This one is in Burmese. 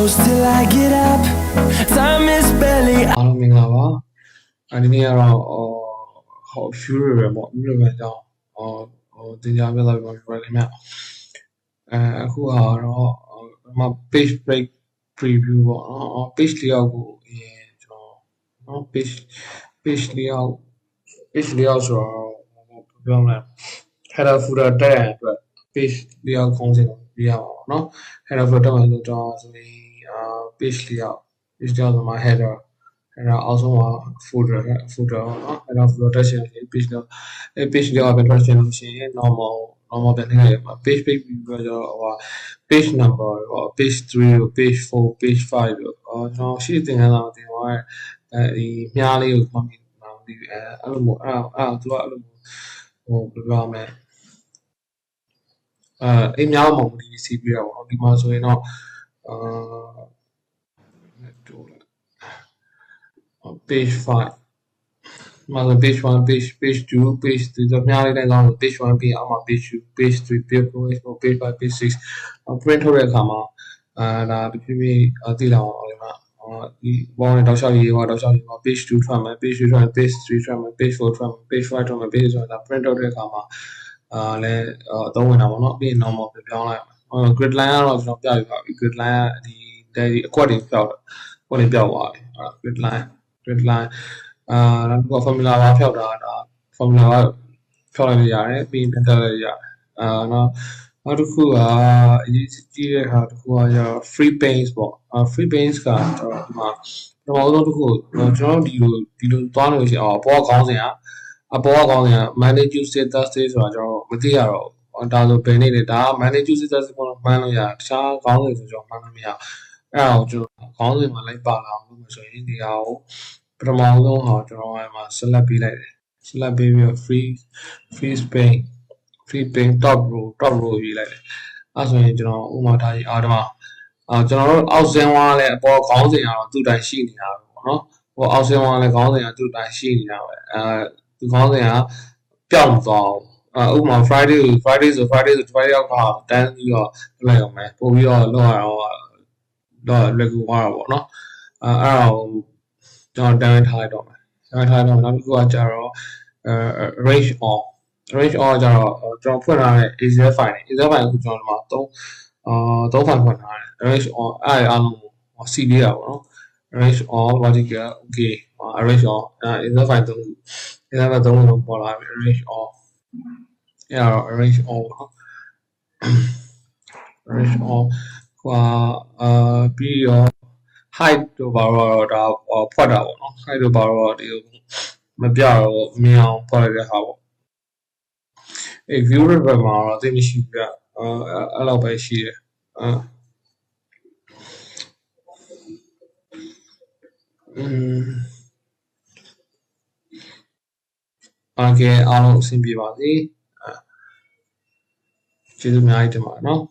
close till I get up. Time is barely. အားလုံးမင်္ဂလာပါဒီနေ့ကတော့ဟို fuel ရယ်ပေါ့ဒီလိုပဲကြောင်းတင်ကြပြသွားပြီပါခင်ဗျအခုကတော့page break preview ပေါ့နော် page layout ကိုကျွန်တော်နော် page layout ဆိုတော့ပြောမလဲ header footer တက်ရန်အတွက် page layout ခေါင်းစဉ်ကိုပြရအောင်နော် header footer တက်မှဆိုတော့ဆိုရင်page layout ဆိုမှာ header အောက်ဆုံးမှာ footer နော်header footer တက်ရှင်ရင် page layout ပဲထွက်ရှင်လို့ရှိရင် normal ပဲနေရမှာ page break preview ဆိုတော့page number ရော page 3 ရော page 4 page 5 ရောကျွန်တော်ရှိသင်ခန်းစာတင်သွားဒီမြားလေးကိုမှတ်မိမှာမသိဘူးအဲ့လိုမျိုးအဲ့သူကအဲ့လိုမျိုးဟိုဘယ်လိုပြောမလဲအိမ်များမှမဟုတ်ဒီစီးပြရပါတော့ဒီမှာဆိုရင်တော့page 5မှာ page 1 page 2 page 3တော့များလေးတိုင်းကောင်းလို့ page 1ပြီးအောင်မှာ page 2 page 3 page 4 page 5 page 6 print ထုတ်တဲ့အခါမှာဒါတဖြည်းဖြည်းသိလာအောင်လေမှာဒီဘောင်းနဲ့တောက်လျှောက်ရေးမှာ page 2ထွက်မယ် page 3ထွက်မယ် page 3ထွက်မယ် page 4ထွက်မယ် page 5ထွက်မယ် page ဆိုတာ print ထုတ်တဲ့အခါမှာလဲအသုံးဝင်တာပေါ့နော်ပြီးရင် normal ပြပြောင်းလိုက်မယ် grid line ကတော့ကျွန်တော်ပြပြပါပြီ grid line ကဒီအကွက်တွေပြောက်တယ်အကွက်တွေပြောက်သွားပြီgrid line နောက်တစ်ခု formula bar ဖြောက်တာဒါ formula bar ဖြောက်လိုက်လို့ရတယ်ပြီးရင်ပြန်တက်လိုက်ရတယ်နောက်တစ်ခုကအရေးကြီးတဲ့ဟာတစ်ခုကကျတော့ free paints ပေါ့ free paints ကကျွန်တော်ဒီမှာပထမဆုံးတစ်ခုကျွန်တော်ဒီလိုသွားလို့ရှိအောင်အပေါ်ခေါင်းစဉ်က Monday Tuesday Thursday ဆိုတာကျွန်တော်မသိရတော့ဘူးဒါဆိုဘယ်နေ့လဲဒါက Monday Tuesday Thursday ကိုမှန်းလို့ရတယ်တခြားခေါင်းစဉ်ဆိုကျွန်တော်မှန်းလို့မရအဲ့ဒါကိုကျွန်တော်ခေါင်းစဉ်မှာလိုက်ပါလာအောင်လုပ်ဆိုရင်ဒီဟာကိုပထမဆုံးဟာကျွန်တော်အဲ့မှာ select ပေးလိုက်တယ် select ပေးပြီးတော့ free paint top row ရေးလိုက်တယ်အဲ့ဆိုရင်ကျွန်တော်ဥပမာထားကြည့်ဒီမှာကျွန်တော်တို့အောက်ဆင်းဝါးလဲအပေါ်ခေါင်းစဉ်ကတော့သူ့တိုင်ရှိနေတာပဲပေါ့နော်ဟိုအောက်ဆင်းဝါးလဲခေါင်းစဉ်ကသူ့တိုင်ရှိနေတာပဲသူခေါင်းစဉ်ကပျောက်မသွားဘူးဥပမာ Friday ဆို Friday ရောက်ကတန်းပြီးတော့လိုက်အောင်မယ်ပို့ပြီးတော့လောက်ရတော့လွယ်ကူသွားတာပေါ့နော်အဲ့ဒါကိုကျွန်တော်တန်းထားလိုက်တော့မယ်နောက်တစ်ခုကကြတော့range on ကြတော့ကျွန်တော်ဖွင့်ထားတဲ့ Excel file ကိုကျွန်တော်ဒီမှာ3 file ဖွင့်ထားတယ် range on အဲ့အားလုံးကိုစီးပေးတာပေါ့နော် range on vertical okay range on Excel file 3ခုပေါ်လာပြီ range on အဲ့တော့ range on ပေါ့နော် range on ပြီးတော့ height တို့ဘာလို့ဒါဖွက်တာပေါ့နော် height တို့ဘာလို့ဒီမပြတော့မြင်အောင်ဖွက်လိုက်တဲ့ဟာပေါ့view တွေဘက်မှာတော့သိမရှိဘူးအဲ့လောက်ပဲရှိတယ်အားလုံးအဆင်ပြေပါစေကျေးဇူးအများကြီးတင်ပါတယ်နော်